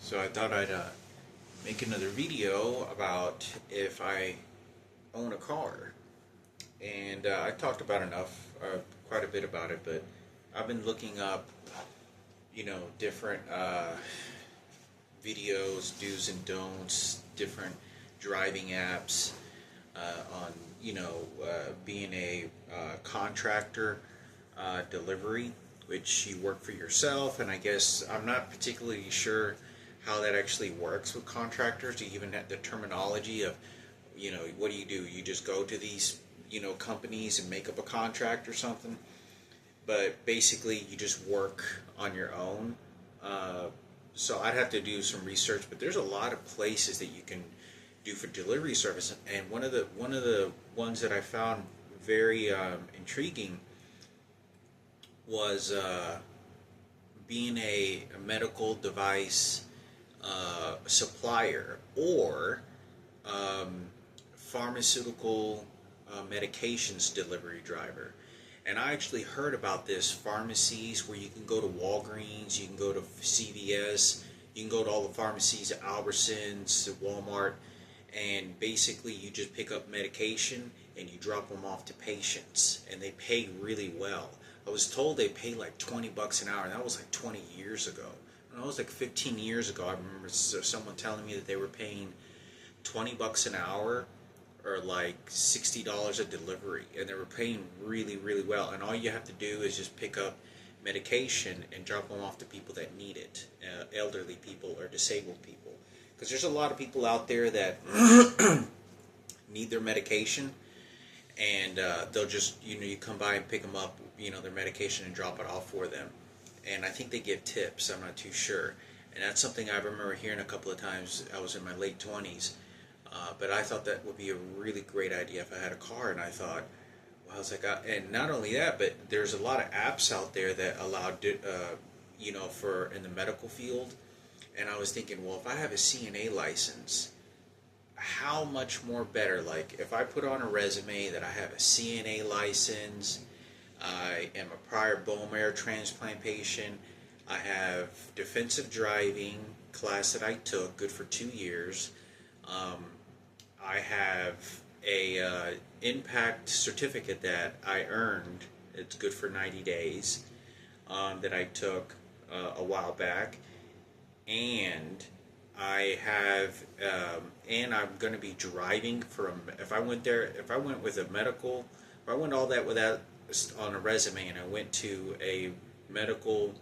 So I thought I'd make another video about if I own a car. And I talked about quite a bit about it, but I've been looking up, different videos, do's and don'ts, different driving apps on, being a contractor delivery, which you work for yourself. And I guess I'm not particularly sure how that actually works with contractors. Do you even have the terminology of, what do? You just go to these, companies and make up a contract or something? But basically, you just work on your own. So I'd have to do some research, but there's a lot of places that you can do for delivery service. And one of the ones that I found very intriguing was being a medical device supplier or pharmaceutical medications delivery driver. And I actually heard about this pharmacies where you can go to Walgreens, you can go to CVS, you can go to all the pharmacies at Albertsons, Walmart, and basically you just pick up medication and you drop them off to patients, and they pay really well. I was told they pay like $20 an hour, and that was like 20 years ago. When I was like 15 years ago, I remember someone telling me that they were paying $20 an hour or like $60 a delivery, and they were paying really, really well. And all you have to do is just pick up medication and drop them off to people that need it, elderly people or disabled people. Because there's a lot of people out there that need their medication, and they'll just, you come by and pick them up, their medication, and drop it off for them. And I think they give tips, I'm not too sure. And that's something I remember hearing a couple of times. I was in my late 20s. But I thought that would be a really great idea if I had a car. And I thought, well, I was like, and not only that, but there's a lot of apps out there that allow, for in the medical field. And I was thinking, well, if I have a CNA license, how much more better? Like, if I put on a resume that I have a CNA license, I am a prior bone marrow transplant patient, I have defensive driving class that I took, good for 2 years. I have a impact certificate that I earned. It's good for 90 days that I took a while back, and I have and I'm going to be driving for if I went all that without on a resume, and I went to a medical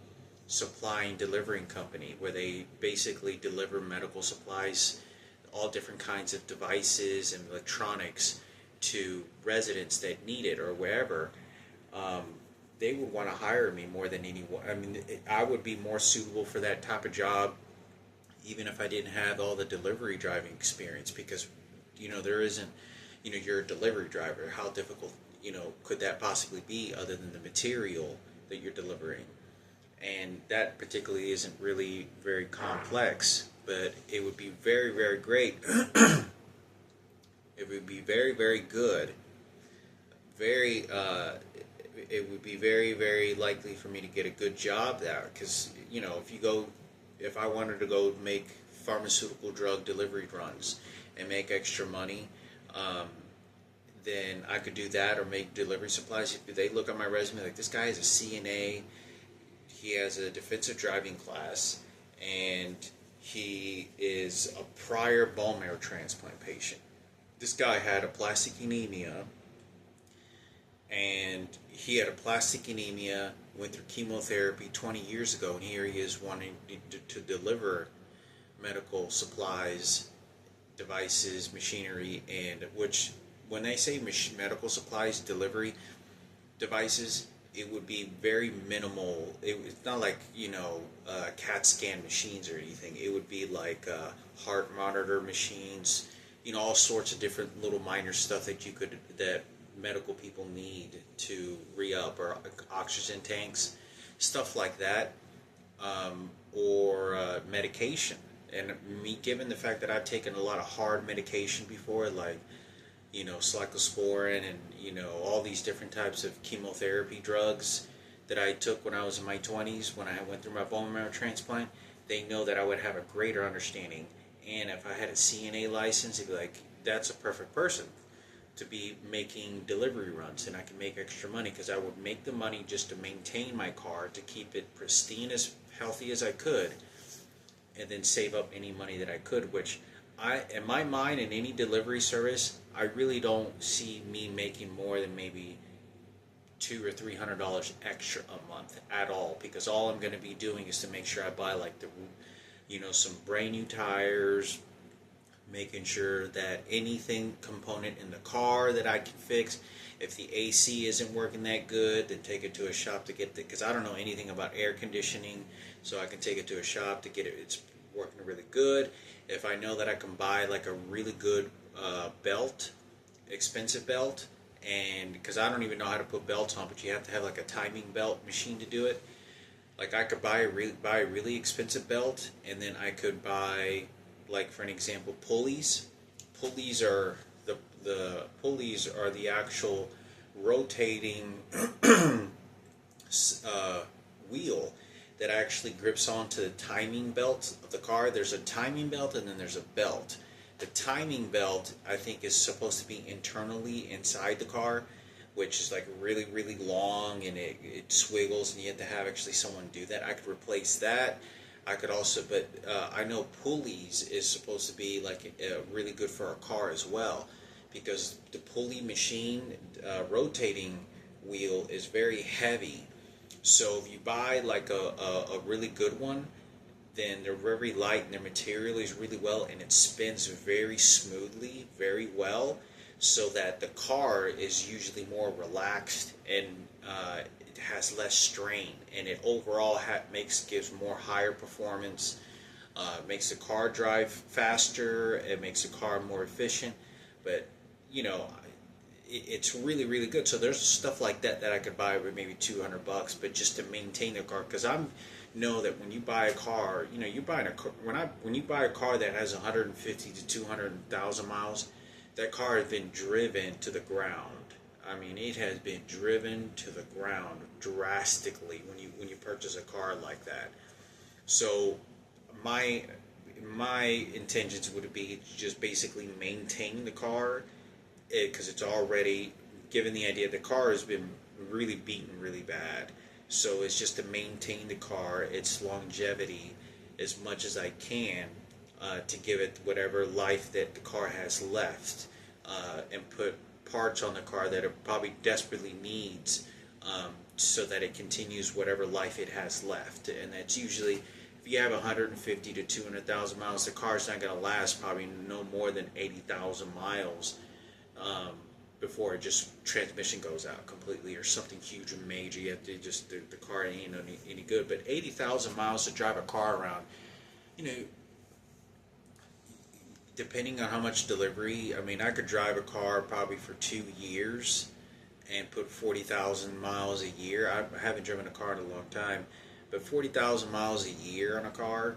supplying delivering company where they basically deliver medical supplies, all different kinds of devices and electronics to residents that need it or wherever, they would want to hire me more than anyone. I mean, I would be more suitable for that type of job even if I didn't have all the delivery driving experience, because there isn't, you're a delivery driver. How difficult could that possibly be other than the material that you're delivering? And that particularly isn't really very complex, but it would be very, very great. It would be very, very good. It would be very, very likely for me to get a good job there, because if I wanted to go make pharmaceutical drug delivery runs and make extra money, then I could do that, or make delivery supplies. If they look at my resume like, this guy is a CNA, he has a defensive driving class, and he is a prior bone marrow transplant patient. This guy had a plastic anemia, and he had a plastic anemia, went through chemotherapy 20 years ago, and here he is wanting to deliver medical supplies, devices, machinery, and which, when they say medical supplies, delivery devices, it would be very minimal. It's not like, CAT scan machines or anything. It would be like heart monitor machines, all sorts of different little minor stuff that medical people need to re-up, or oxygen tanks, stuff like that, or medication. And me, given the fact that I've taken a lot of hard medication before, like cyclosporin and all these different types of chemotherapy drugs that I took when I was in my 20s, when I went through my bone marrow transplant, they know that I would have a greater understanding. And if I had a CNA license, it'd be like, that's a perfect person to be making delivery runs, and I can make extra money because I would make the money just to maintain my car, to keep it pristine, as healthy as I could, and then save up any money that I could, which in my mind, in any delivery service, I really don't see me making more than maybe $200 or $300 extra a month at all, because all I'm going to be doing is to make sure I buy like some brand new tires, making sure that anything component in the car that I can fix. If the AC isn't working that good, then take it to a shop to get because I don't know anything about air conditioning, so I can take it to a shop to get it's working really good. If I know that I can buy like a really good belt, expensive belt, and because I don't even know how to put belts on, but you have to have like a timing belt machine to do it. Like I could buy a really expensive belt, and then I could buy, like for an example, pulleys. Pulleys are the pulleys are the actual rotating wheel that actually grips onto the timing belt of the car. There's a timing belt and then there's a belt. The timing belt, I think, is supposed to be internally inside the car, which is like really, really long, and it swiggles, and you have to have actually someone do that. I could replace that. I could also, but I know pulleys is supposed to be like really good for a car as well, because the pulley machine rotating wheel is very heavy. So if you buy like a really good one, then they're very light and their material is really well, and it spins very smoothly, very well, so that the car is usually more relaxed, and it has less strain, and it overall gives more higher performance, makes the car drive faster, it makes the car more efficient. But it's really, really good. So there's stuff like that that I could buy with maybe $200, but just to maintain the car, because I know that when you buy a car, you're buying a car. When you buy a car that has 150 to 200,000 miles, that car has been driven to the ground. I mean, it has been driven to the ground drastically when you purchase a car like that. So my intentions would be to just basically maintain the car, because it's already, given the idea the car has been really beaten really bad. So it's just to maintain the car, its longevity, as much as I can, to give it whatever life that the car has left, and put parts on the car that it probably desperately needs, so that it continues whatever life it has left. And that's usually, if you have 150 to 200,000 miles, the car's not going to last probably no more than 80,000 miles. Before it just transmission goes out completely, or something huge and major. You have to just the car ain't any good. But 80,000 miles to drive a car around, depending on how much delivery. I mean, I could drive a car probably for 2 years and put 40,000 miles a year. I haven't driven a car in a long time, but 40,000 miles a year on a car.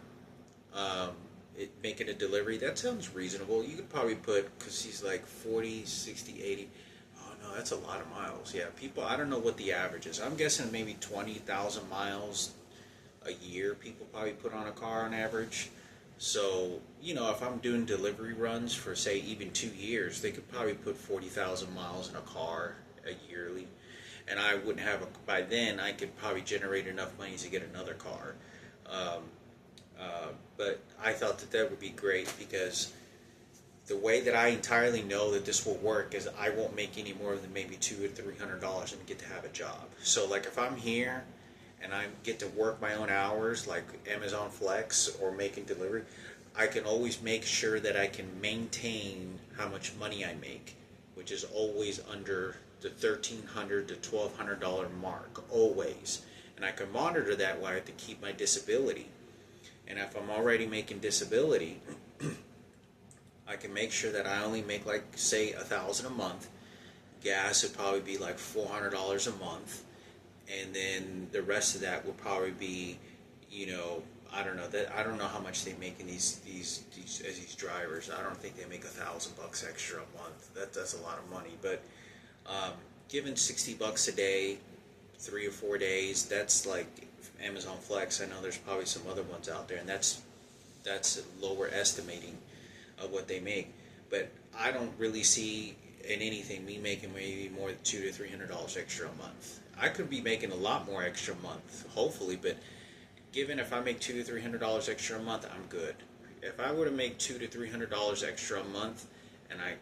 Making a delivery, that sounds reasonable. You could probably put, because he's like 40, 60, 80. Oh no, that's a lot of miles. Yeah, people, I don't know what the average is. I'm guessing maybe 20,000 miles a year people probably put on a car on average. So, if I'm doing delivery runs for, say, even 2 years, they could probably put 40,000 miles in a car yearly. And I wouldn't have, by then, I could probably generate enough money to get another car. But I thought that would be great, because the way that I entirely know that this will work is I won't make any more than maybe $200 or $300 and get to have a job. So like if I'm here and I get to work my own hours, like Amazon Flex or making delivery, I can always make sure that I can maintain how much money I make, which is always under the $1,300 to $1,200 mark, always. And I can monitor that while I have to keep my disability. And if I'm already making disability, I can make sure that I only make, like, say, $1,000 a month. Gas would probably be like $400 a month, and then the rest of that would probably be, I don't know how much they make in these drivers. I don't think they make $1,000 extra a month. That's a lot of money, but given $60 a day, 3 or 4 days, that's like Amazon Flex. I know there's probably some other ones out there, and that's a lower estimating of what they make. But I don't really see in anything me making maybe more than $200 to $300 extra a month. I could be making a lot more extra a month, hopefully, but given if I make $200 to $300 extra a month, I'm good. If I were to make $200 to $300 extra a month, and I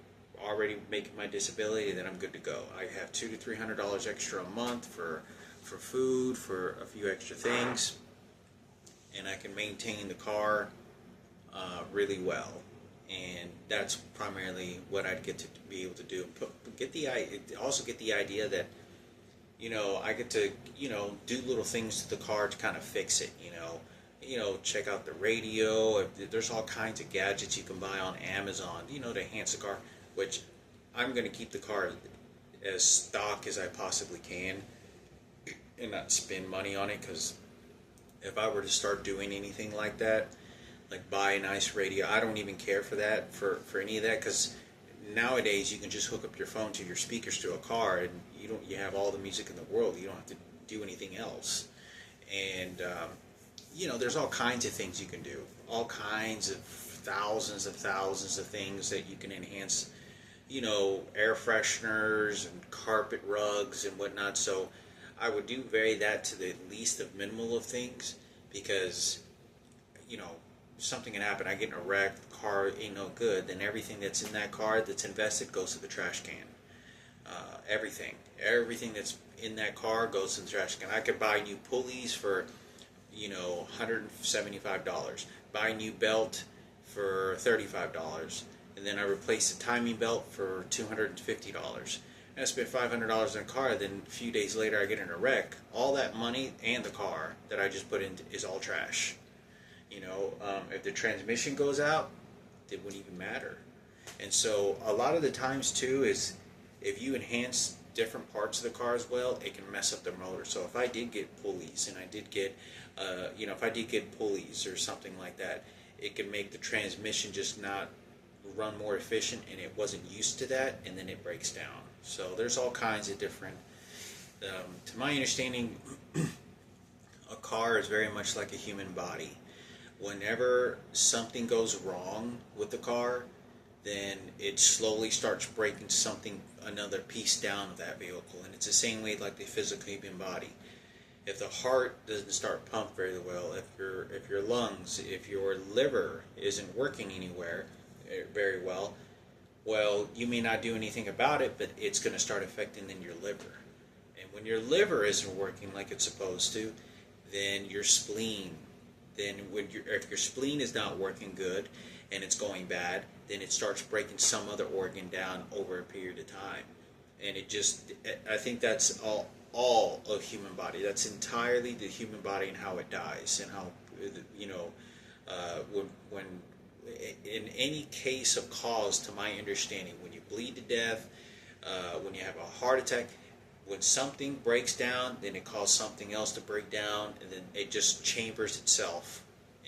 already making my disability, then I'm good to go. I have $200 to $300 extra a month for food, for a few extra things, and I can maintain the car really well. And that's primarily what I'd get to be able to do. Also get the idea that, I get to, do little things to the car to kind of fix it, check out the radio. There's all kinds of gadgets you can buy on Amazon, to enhance the car, which I'm going to keep the car as stock as I possibly can and not spend money on it, because if I were to start doing anything like that, like buy a nice radio, I don't even care for that, for any of that, because nowadays you can just hook up your phone to your speakers to a car, and you have all the music in the world. You don't have to do anything else. And there's all kinds of things you can do, all kinds of thousands of things that you can enhance, air fresheners and carpet rugs and whatnot. So I would do vary that to the least of minimal of things, because something can happen. I get in a wreck, the car ain't no good, then everything that's in that car that's invested goes to the trash can. Everything that's in that car goes to the trash can. I could buy new pulleys for $175, buy a new belt for $35, and then I replace the timing belt for $250. And I spent $500 in a car, then a few days later I get in a wreck. All that money and the car that I just put in is all trash. If the transmission goes out, it wouldn't even matter. And so a lot of the times too is if you enhance different parts of the car as well, it can mess up the motor. So if I did get pulleys, and I did get, if I did get pulleys or something like that, it can make the transmission just not run more efficient, and it wasn't used to that, and then it breaks down. So there's all kinds of different, to my understanding, a car is very much like a human body. Whenever something goes wrong with the car, then it slowly starts breaking another piece down of that vehicle. And it's the same way like the physical human body. If the heart doesn't start pump very well, if your lungs, if your liver isn't working anywhere very well, you may not do anything about it, but it's going to start affecting then your liver. And when your liver isn't working like it's supposed to, then your spleen. Then if your spleen is not working good and it's going bad, then it starts breaking some other organ down over a period of time. And I think that's all of human body. That's entirely the human body and how it dies, and how, when in any case of cause, to my understanding, when you bleed to death, when you have a heart attack, when something breaks down, then it causes something else to break down, and then it just chambers itself,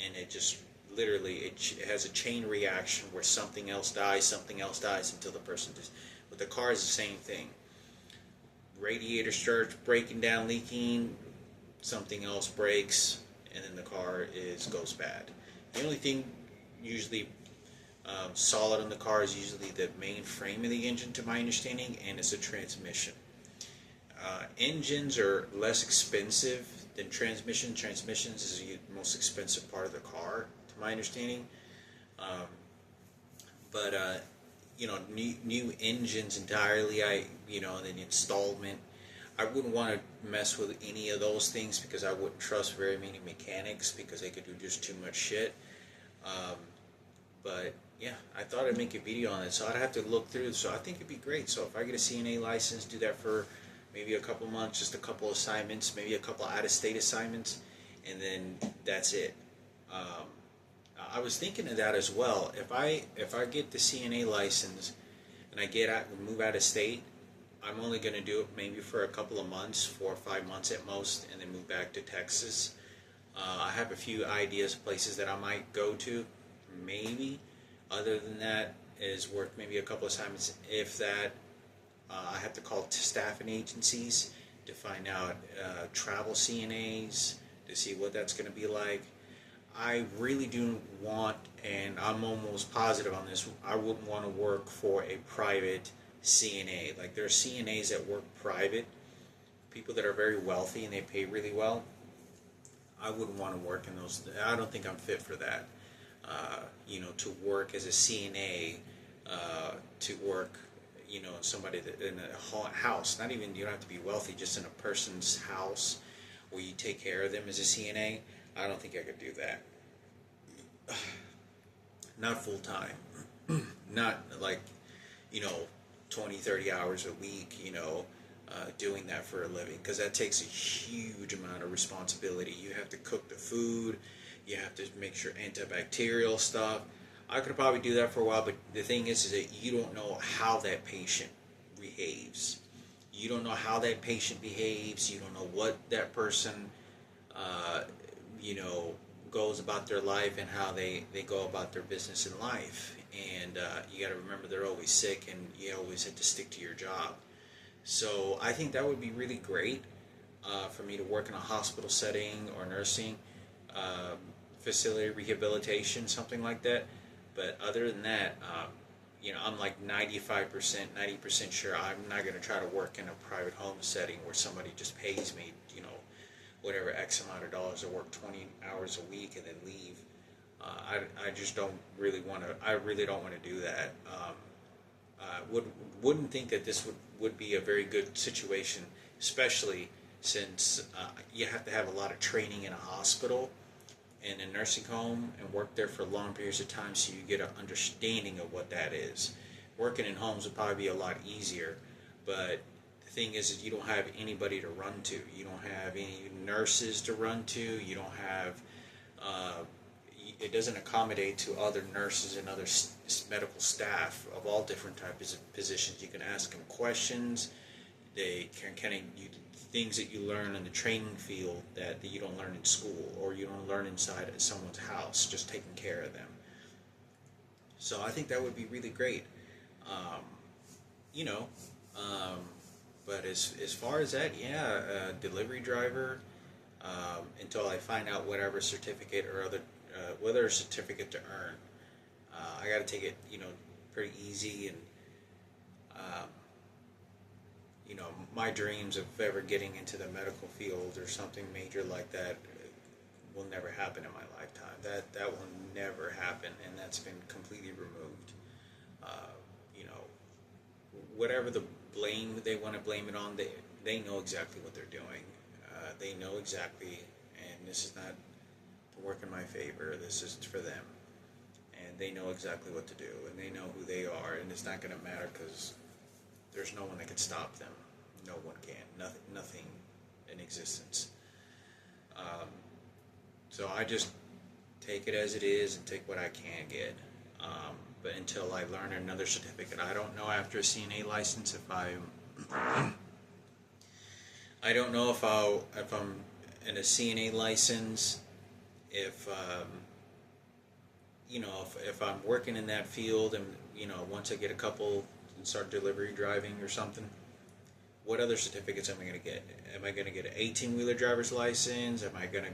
and it just literally it has a chain reaction where something else dies until the person dies. But the car is the same thing. Radiator starts breaking down, leaking, something else breaks, and then the car goes bad. The only thing usually solid in the car is usually the main frame of the engine, to my understanding, and it's a transmission. Engines are less expensive than transmissions. Transmissions is the most expensive part of the car, to my understanding. New engines entirely, and then installment, I wouldn't want to mess with any of those things, because I wouldn't trust very many mechanics, because they could do just too much shit. But yeah, I thought I'd make a video on it, so I'd have to look through. So I think it'd be great. So if I get a CNA license, do that for maybe a couple months, just a couple assignments, maybe a couple out-of-state assignments, and then that's it. I was thinking of that as well. If I get the CNA license and I move out of state, I'm only going to do it maybe for a couple of months, 4 or 5 months at most, and then move back to Texas. I have a few ideas, places that I might go to, maybe. Other than that, is work maybe a couple of assignments. If that, I have to call staffing agencies to find out travel CNAs, to see what that's going to be like. I really do want, and I'm almost positive on this, I wouldn't want to work for a private CNA. Like, there are CNAs that work private, people that are very wealthy and they pay really well. I wouldn't want to work in those. I don't think I'm fit for that. To work as a CNA, to work, in somebody in a house. Not even, you don't have to be wealthy, just in a person's house where you take care of them as a CNA. I don't think I could do that. Not full time. Not like, 20, 30 hours a week, doing that for a living, because that takes a huge amount of responsibility. You have to cook the food, you have to make sure antibacterial stuff. I could probably do that for a while, but the thing is that you don't know how that patient behaves. You don't know how that patient behaves. You don't know what that person, goes about their life and how they go about their business in life. And you got to remember, they're always sick, and you always have to stick to your job. So I think that would be really great for me to work in a hospital setting or nursing facility, rehabilitation, something like that. But other than that, I'm like 95%, 90% sure I'm not going to try to work in a private home setting where somebody just pays me, whatever X amount of dollars to work 20 hours a week and then leave. I just don't really want to. I really don't want to do that. Wouldn't think that this would be a very good situation, especially since you have to have a lot of training in a hospital and a nursing home and work there for long periods of time, so you get an understanding of what that is. Working in homes would probably be a lot easier, but the thing is you don't have anybody to run to. You don't have any nurses to run to. You don't have it doesn't accommodate to other nurses and other medical staff of all different types of positions. You can ask them questions. They can things that you learn in the training field that you don't learn in school, or you don't learn inside of someone's house, just taking care of them. So I think that would be really great. But as far as that, delivery driver, until I find out whatever certificate or whether a certificate to earn. I got to take it, pretty easy, and my dreams of ever getting into the medical field or something major like that will never happen in my lifetime. That will never happen, and that's been completely removed. Whatever the blame they want to blame it on, they know exactly what they're doing. They know exactly, and this is not to work in my favor. This is for them, and they know exactly what to do, and they know who they are, and it's not going to matter because there's no one that can stop them. No one can. Nothing in existence. So I just take it as it is and take what I can get. But until I learn another certificate, I don't know after a CNA license if I don't know if I'm in a CNA license, if I'm working in that field, and once I get a couple and start delivery driving or something, what other certificates am I going to get? Am I going to get an 18-wheeler driver's license? Am I going to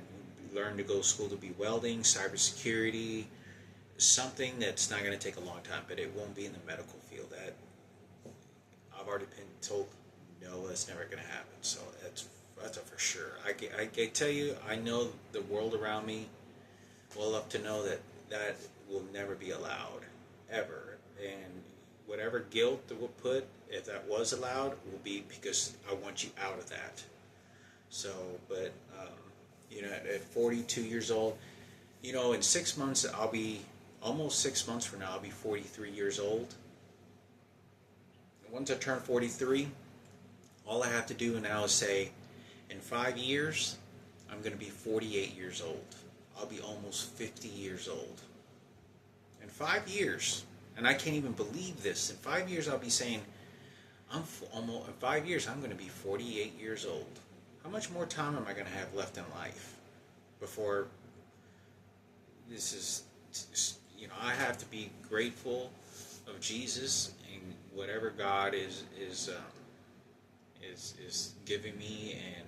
learn to go to school to be welding, cybersecurity, something that's not going to take a long time, but it won't be in the medical field? That I've already been told, no, that's never going to happen. So that's a for sure. I can tell you, I know the world around me well enough to know that will never be allowed, ever. And whatever guilt that we'll put, if that was allowed, will be because I want you out of that. So, but, at 42 years old, in 6 months, almost 6 months from now, I'll be 43 years old. And once I turn 43, all I have to do now is say, in 5 years, I'm going to be 48 years old. I'll be almost 50 years old. In 5 years, and I can't even believe this, in 5 years I'll be saying, in 5 years I'm going to be 48 years old. How much more time am I going to have left in life before this is, I have to be grateful of Jesus and whatever God is giving me, and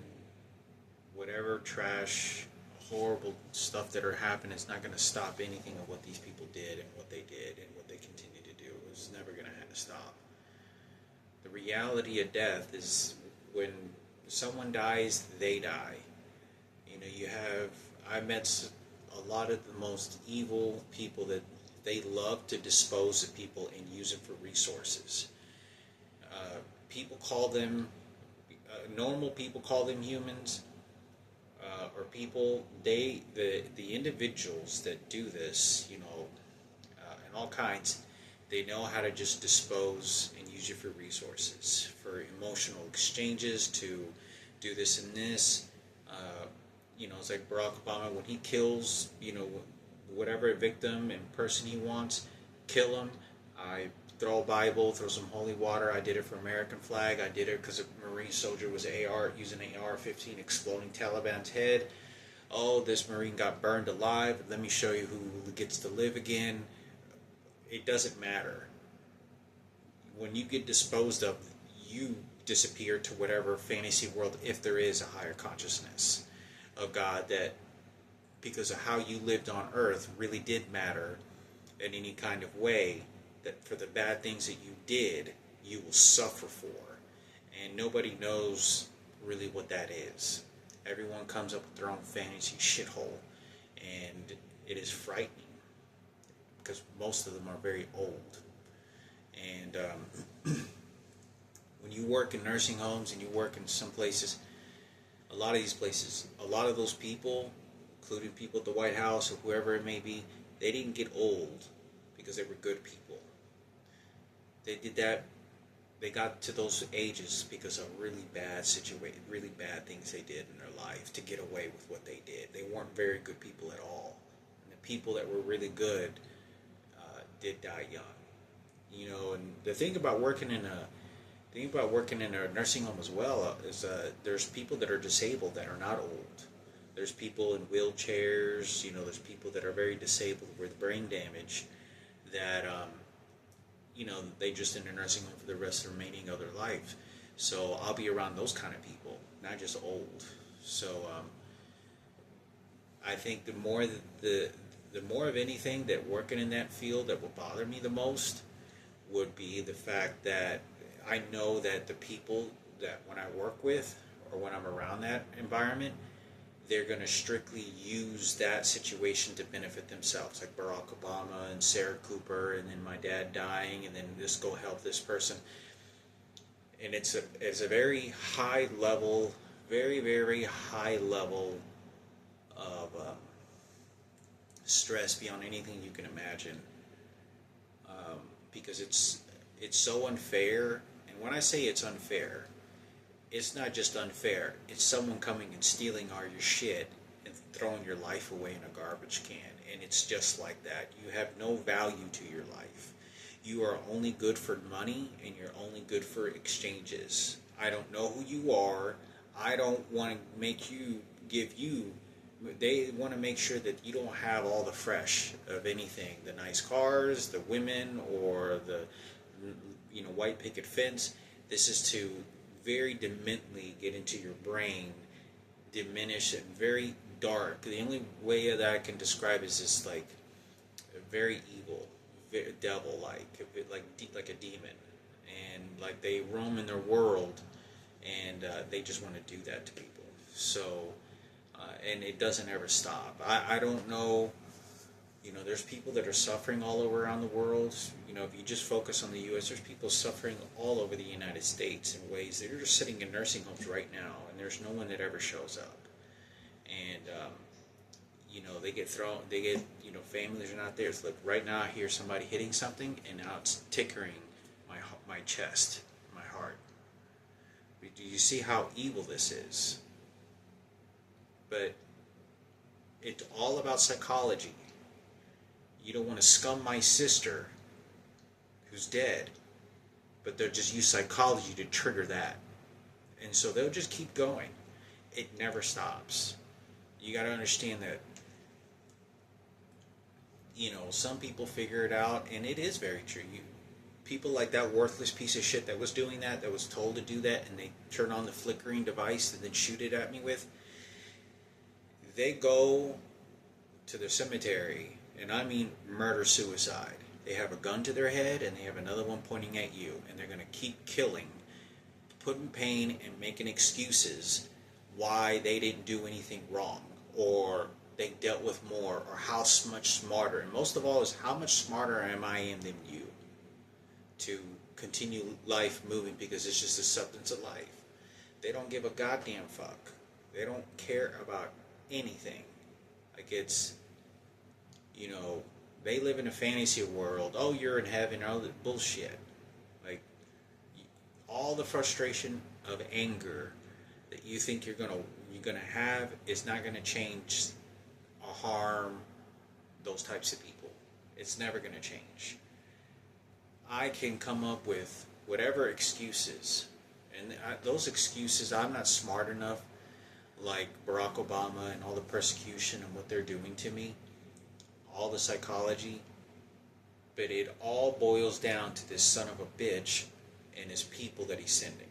whatever trash horrible stuff that are happening is not going to stop anything of what these people did and what they did and what they continue to do. It's never going to stop. The reality of death is when someone dies, they die. I met a lot of the most evil people that they love to dispose of people and use them for resources. People call them, normal people call them humans, or people, the individuals that do this, and all kinds, they know how to just dispose and use you for resources, for emotional exchanges, to do this and this. It's like Barack Obama, when he kills, whatever victim and person he wants, kill him. I throw a Bible, throw some holy water. I did it for American flag. I did it because a Marine soldier was using an AR-15 exploding Taliban's head. Oh, this Marine got burned alive. Let me show you who gets to live again. It doesn't matter. When you get disposed of, you disappear to whatever fantasy world, if there is a higher consciousness of God, that because of how you lived on earth really did matter in any kind of way, that for the bad things that you did, you will suffer for. And nobody knows really what that is. Everyone comes up with their own fantasy shithole, and it is frightening because most of them are very old. And when you work in nursing homes and you work in some places, a lot of these places, a lot of those people, including people at the White House or whoever it may be, they didn't get old because they were good people. They did that, they got to those ages because of really bad things they did in their life to get away with what they did. They weren't very good people at all. And the people that were really good did die young. And the thing about working in a nursing home as well is there's people that are disabled that are not old. There's people in wheelchairs. There's people that are very disabled with brain damage that they just in a nursing home for the rest of the remaining of their life. So I'll be around those kind of people, not just old. So I think the more of anything that working in that field that will bother me the most would be the fact that I know that the people that when I work with or when I'm around that environment, they're going to strictly use that situation to benefit themselves, like Barack Obama and Sarah Cooper, and then my dad dying, and then this go help this person. And it's a very high level, very, very high level of stress beyond anything you can imagine, because it's so unfair. And when I say it's unfair, it's not just unfair. It's someone coming and stealing all your shit and throwing your life away in a garbage can. And it's just like that. You have no value to your life. You are only good for money, and you're only good for exchanges. I don't know who you are. I don't want to they want to make sure that you don't have all the fresh of anything. The nice cars, the women, or the white picket fence. This is to very demently get into your brain, diminish it, very dark. The only way that I can describe it is just like very evil, very devil-like, like a demon, and like they roam in their world, and they just want to do that to people. So, and it doesn't ever stop. I don't know. There's people that are suffering all over around the world. If you just focus on the U.S., there's people suffering all over the United States in ways. They're just sitting in nursing homes right now, and there's no one that ever shows up. And, they get thrown, families are not there. It's like right now I hear somebody hitting something, and now it's tickling my chest, my heart. Do you see how evil this is? But it's all about psychology. You don't want to scum my sister who's dead, but they'll just use psychology to trigger that. And so they'll just keep going. It never stops. You got to understand that, some people figure it out, and it is very true. People like that worthless piece of shit that was doing that was told to do that, and they turn on the flickering device and then shoot it at me with, they go to the cemetery, and I mean murder-suicide. They have a gun to their head, and they have another one pointing at you, and they're going to keep killing, putting pain and making excuses why they didn't do anything wrong, or they dealt with more, or how much smarter. And most of all is, how much smarter am I than you to continue life moving, because it's just a substance of life. They don't give a goddamn fuck. They don't care about anything. Like, it's, they live in a fantasy world. Oh, you're in heaven. All that bullshit. Like, all the frustration of anger that you think you're gonna have is not gonna change or harm those types of people. It's never gonna change. I can come up with whatever excuses, and those excuses, I'm not smart enough, like Barack Obama and all the persecution and what they're doing to me, all the psychology, but it all boils down to this son of a bitch and his people that he's sending.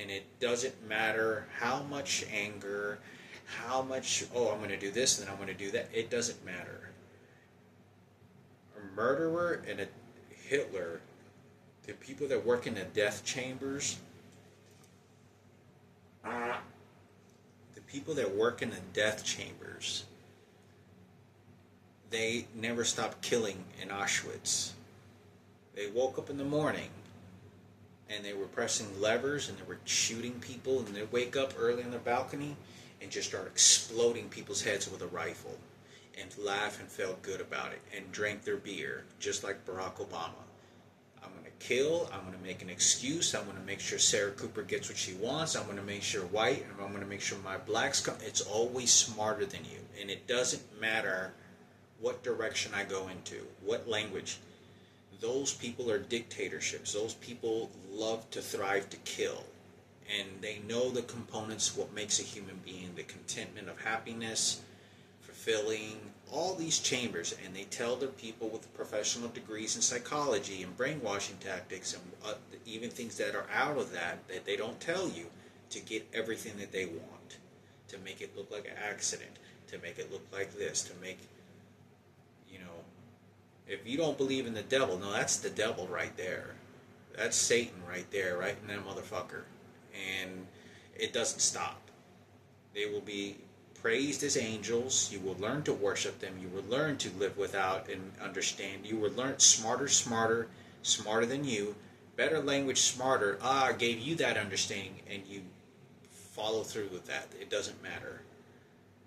And it doesn't matter how much anger, how much, oh, I'm going to do this and then I'm going to do that. It doesn't matter. A murderer and a Hitler, the people that work in the death chambers, the people that work in the death chambers, they never stopped killing in Auschwitz. They woke up in the morning and they were pressing levers and they were shooting people, and they'd wake up early on the balcony and just start exploding people's heads with a rifle and laugh and felt good about it and drank their beer, just like Barack Obama. I'm going to kill, I'm going to make an excuse, I'm going to make sure Sarah Cooper gets what she wants, I'm going to make sure white, and I'm going to make sure my blacks come. It's always smarter than you, and it doesn't matter what direction I go into, what language. Those people are dictatorships. Those people love to thrive to kill. And they know the components, what makes a human being, the contentment of happiness, fulfilling, all these chambers. And they tell their people with professional degrees in psychology and brainwashing tactics and even things that are out of that they don't tell you, to get everything that they want. To make it look like an accident. To make it look like this. To make... If you don't believe in the devil, no, that's the devil right there. That's Satan right there, right in that motherfucker. And it doesn't stop. They will be praised as angels. You will learn to worship them. You will learn to live without and understand. You will learn smarter than you. Better language, smarter. I gave you that understanding, and you follow through with that. It doesn't matter.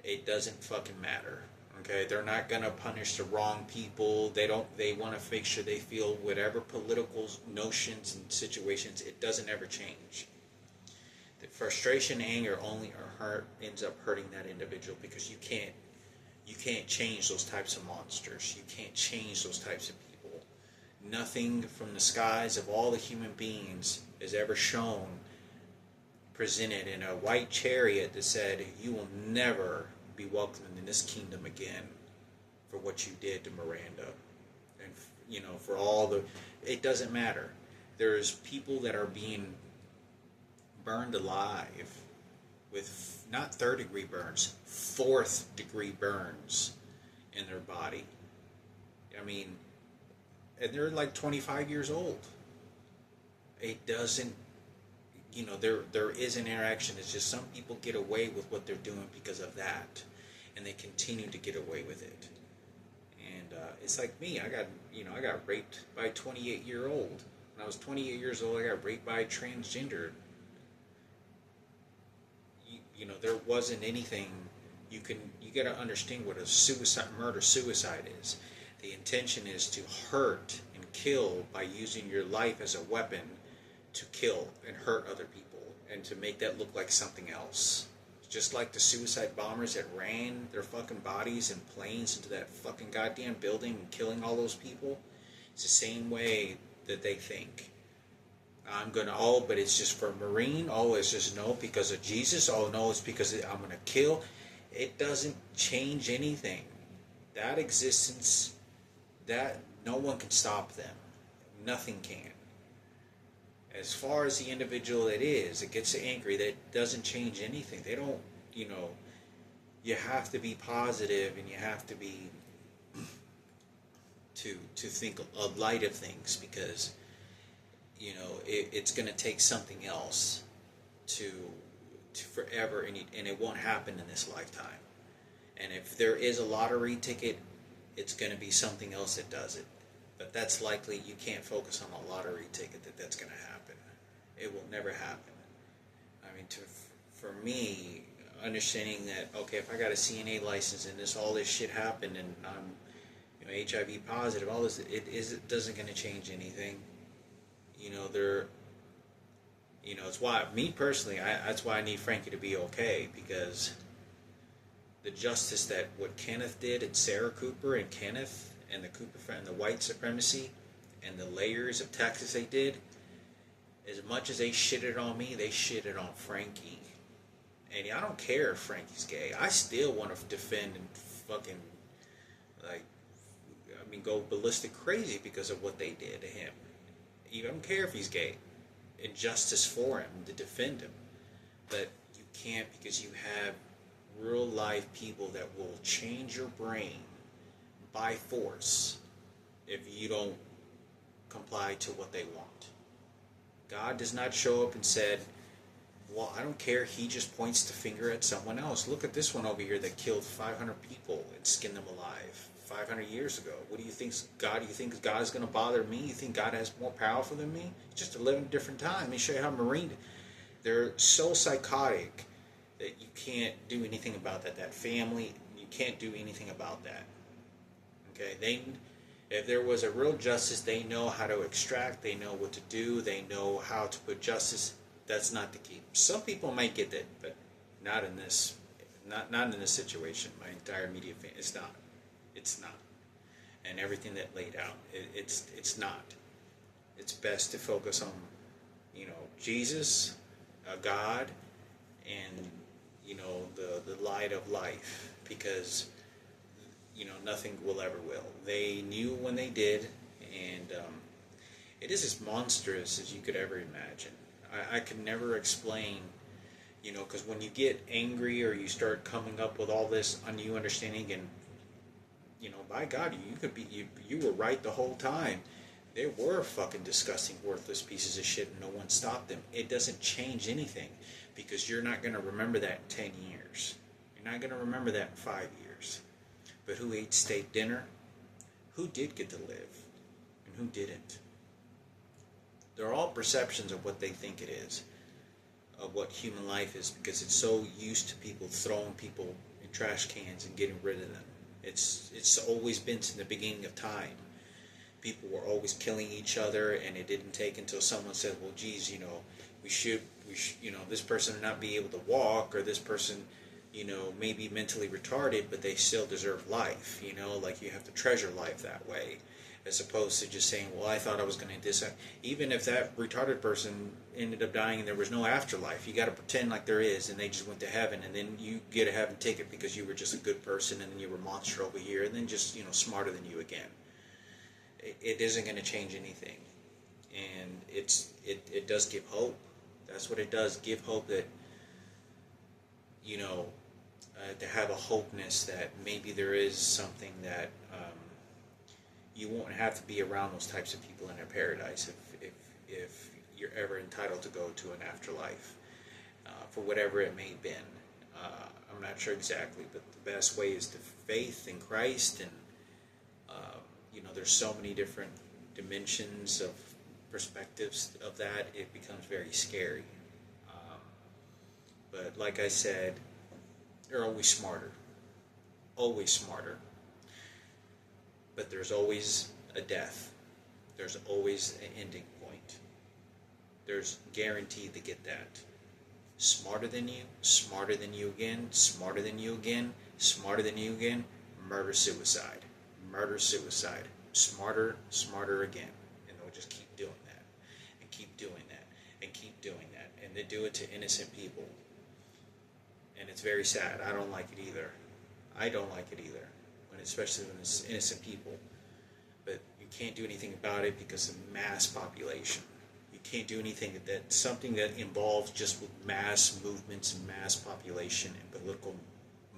It doesn't fucking matter. Okay, they're not gonna punish the wrong people. They want to make sure they feel whatever political notions and situations. It doesn't ever change. The frustration, anger ends up hurting that individual, because you can't change those types of monsters. You can't change those types of people. Nothing from the skies of all the human beings is ever shown, presented in a white chariot that said, "You will never be welcomed in this kingdom again for what you did to Miranda," and for all the... It doesn't matter. There's people that are being burned alive with not third-degree burns, fourth-degree burns in their body. I mean, and they're like 25 years old. It doesn't... there is an interaction. It's just some people get away with what they're doing because of that, and they continue to get away with it. And it's like me. I got raped by a 28-year-old. When I was 28 years old, I got raped by a transgender. There wasn't anything. You got to understand what a murder-suicide is. The intention is to hurt and kill by using your life as a weapon to kill and hurt other people, and to make that look like something else. Just like the suicide bombers that ran their fucking bodies and planes into that fucking goddamn building and killing all those people. It's the same way that they think. But it's just for a Marine. Oh, it's just no, because of Jesus. Oh, no, it's because I'm going to kill. It doesn't change anything. That existence, that no one can stop them. Nothing can. As far as the individual that gets angry, that doesn't change anything. They don't, you have to be positive, and you have to be to think a light of things, because it's going to take something else to forever, and it won't happen in this lifetime. And if there is a lottery ticket, it's going to be something else that does it. But that's likely. You can't focus on a lottery ticket that's going to happen. It will never happen. I mean, for me, understanding that, okay, if I got a CNA license and all this shit happened, and I'm HIV positive, all this, it doesn't going to change anything. It's why, me personally, that's why I need Frankie to be okay, because the justice that what Kenneth did, and Sarah Cooper and Kenneth and the Cooper and the white supremacy and the layers of Texas they did, as much as they shitted on me, they shitted on Frankie. And I don't care if Frankie's gay. I still want to defend and fucking, go ballistic crazy because of what they did to him. I don't care if he's gay. Injustice for him, to defend him. But you can't, because you have real life people that will change your brain by force if you don't comply to what they want. God does not show up and said, well, I don't care, he just points the finger at someone else. Look at this one over here that killed 500 people and skinned them alive 500 years ago. What do you think, God? You think God is going to bother me? You think God has more powerful than me? It's just to live in a different time. Let me show you how Marine. They're so psychotic that you can't do anything about that. That family, you can't do anything about that. Okay, if there was a real justice, they know how to extract. They know what to do. They know how to put justice. That's not the key. Some people might get that, but not in this. Not in this situation. My entire media fan, it's not. It's not. And everything that laid out, it's not. It's best to focus on, Jesus, God, and the light of life, because nothing will ever will. They knew when they did, and it is as monstrous as you could ever imagine. I could never explain, because when you get angry or you start coming up with all this new understanding, and by God, you were right the whole time. They were fucking disgusting, worthless pieces of shit, and no one stopped them. It doesn't change anything, because you're not going to remember that in 10 years. You're not going to remember that in 5 years. But who ate steak dinner? Who did get to live? And who didn't? They're all perceptions of what they think it is, of what human life is, because it's so used to people throwing people in trash cans and getting rid of them. It's always been since the beginning of time. People were always killing each other, and it didn't take until someone said, well, geez, we should, this person not be able to walk, or this person, may be mentally retarded, but they still deserve life, like you have to treasure life that way, as opposed to just saying, well, I thought I was going to this. Even if that retarded person ended up dying and there was no afterlife, you got to pretend like there is, and they just went to heaven, and then you get a heaven ticket because you were just a good person, and then you were a monster over here, and then just, smarter than you again. It isn't going to change anything. And it does give hope. That's what it does, give hope that, to have a hopeness that maybe there is something that you won't have to be around those types of people in a paradise if you're ever entitled to go to an afterlife, for whatever it may have been. I'm not sure exactly, but the best way is to faith in Christ, and there's so many different dimensions of perspectives of that, it becomes very scary. But like I said, they're always smarter. Always smarter. But there's always a death. There's always an ending point. There's guaranteed to get that. Smarter than you again, smarter than you again, smarter than you again, murder-suicide. Murder-suicide. Smarter again. And they'll just keep doing that. And keep doing that. And keep doing that. And they do it to innocent people. And it's very sad. I don't like it either. Especially when it's innocent people. But you can't do anything about it because of mass population. You can't do anything something that involves just with mass movements and mass population and political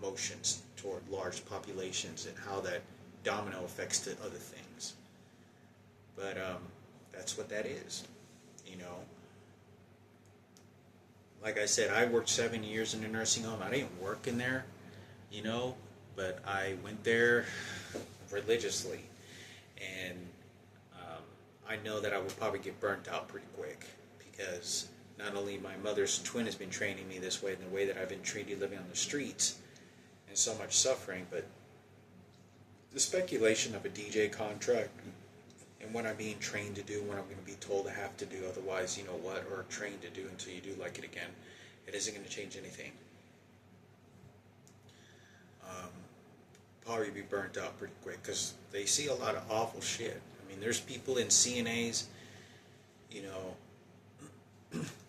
emotions toward large populations and how that domino effects to other things. But that's what that is, you know. Like I said, I worked 7 years in a nursing home. I didn't work in there, you know, but I went there religiously, and I know that I would probably get burnt out pretty quick, because not only my mother's twin has been training me this way, and the way that I've been treated living on the streets, and so much suffering, but the speculation of a DJ contract and what I'm being trained to do, what I'm going to be told I have to do, otherwise, you know what, or trained to do until you do like it again, it isn't going to change anything. Probably be burnt out pretty quick, because they see a lot of awful shit. I mean, there's people in CNAs, you know,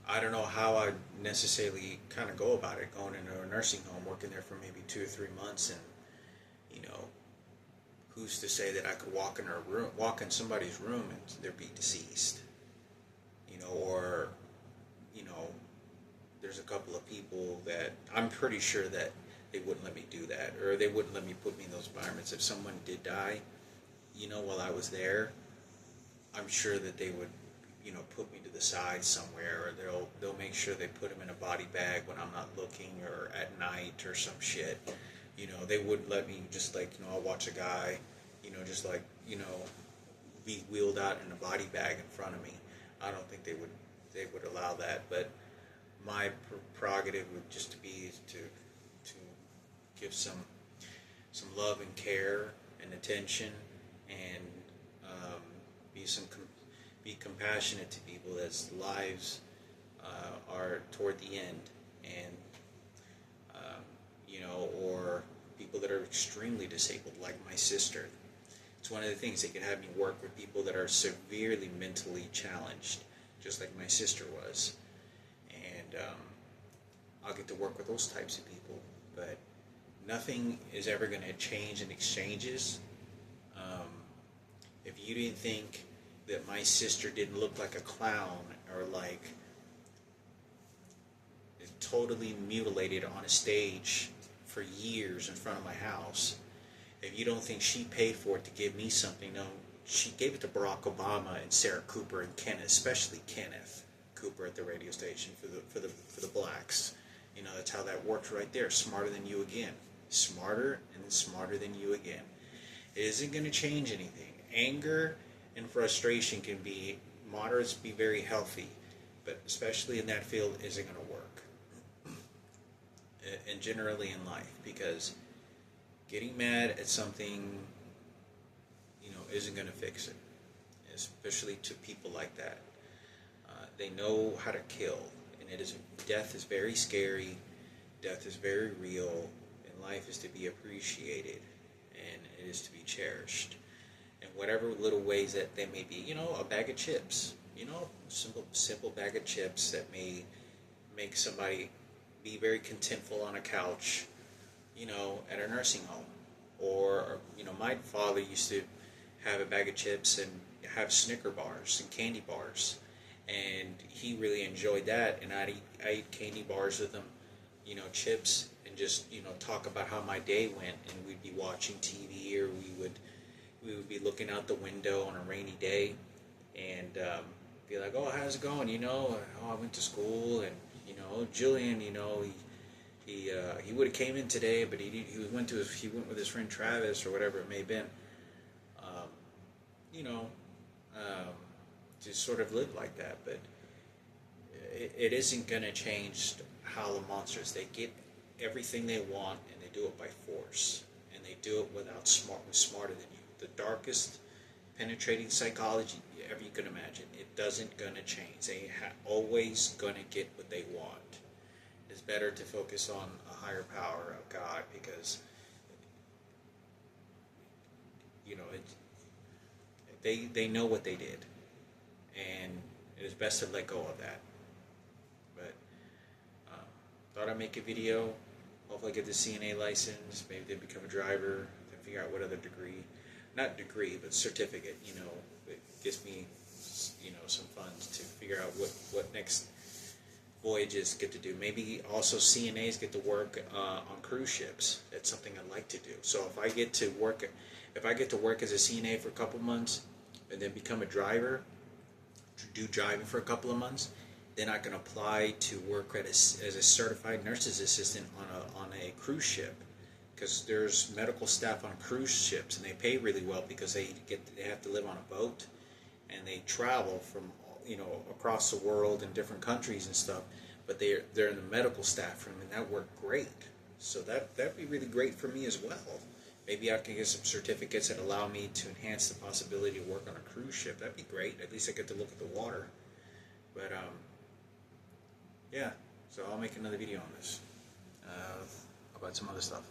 I don't know how I necessarily kind of go about it, going into a nursing home, working there for maybe 2 or 3 months, and, you know, who's to say that I could walk in somebody's room and they'd be deceased, you know, or, you know, there's a couple of people that I'm pretty sure that they wouldn't let me do that, or they wouldn't let me put me in those environments. If someone did die, you know, while I was there, I'm sure that they would, you know, put me to the side somewhere, or they'll make sure they put him in a body bag when I'm not looking, or at night, or some shit. You know, they wouldn't let me just, like, you know, I'll watch a guy, you know, just like, you know, be wheeled out in a body bag in front of me. I don't think they would allow that, but my prerogative would just be to give some love and care and attention, and be compassionate to people as lives are toward the end, and you know, or people that are extremely disabled, like my sister. It's one of the things, they can have me work with people that are severely mentally challenged, just like my sister was, and I'll get to work with those types of people. But nothing is ever going to change in exchanges. If you didn't think that my sister didn't look like a clown, or like totally mutilated on a stage for years in front of my house, if you don't think she paid for it to give me something, no, she gave it to Barack Obama and Sarah Cooper and Kenneth, especially Kenneth Cooper at the radio station for the blacks. You know, that's how that works right there. Smarter than you again. Smarter and smarter than you again. It isn't going to change anything. Anger and frustration can be, moderates be very healthy, but especially in that field, isn't going to work. And generally in life, because getting mad at something, you know, isn't going to fix it. Especially to people like that. They know how to kill, and death is very scary. Death is very real, and life is to be appreciated, and it is to be cherished. In whatever little ways that they may be, you know, a bag of chips, you know, simple bag of chips that may make somebody be very contentful on a couch, you know, at a nursing home. Or, you know, my father used to have a bag of chips and have Snicker bars and candy bars, and he really enjoyed that, and I eat candy bars with him, you know, chips, and just, you know, talk about how my day went, and we'd be watching TV, or we would be looking out the window on a rainy day, and be like, oh, how's it going, you know, oh, I went to school, and, you know, Julian, you know, he would have came in today, but he went with his friend Travis, or whatever it may have been, you know, to sort of live like that. But it isn't going to change how the monsters, they get everything they want, and they do it by force, and they do it without smarter than you. The darkest penetrating psychology ever you can imagine, it doesn't going to change. They always going to get what they want. It's better to focus on a higher power of God, because, you know, they know what they did, and it is best to let go of that. But thought I'd make a video. Hopefully I get the CNA license, maybe then become a driver, then figure out what other not degree, but certificate, you know, it gives me, you know, some funds to figure out what next voyages get to do. Maybe also CNAs get to work on cruise ships. That's something I'd like to do. So if I get to work as a CNA for a couple months, and then become a driver, do driving for a couple of months, then I can apply to work as a certified nurse's assistant on a cruise ship, because there's medical staff on cruise ships and they pay really well because they have to live on a boat and they travel from across the world in different countries and stuff, but they're in the medical staff room, and that worked great. So that'd be really great for me as well. Maybe I can get some certificates that allow me to enhance the possibility to work on a cruise ship. That'd be great. At least I get to look at the water. But yeah, so I'll make another video on this about some other stuff.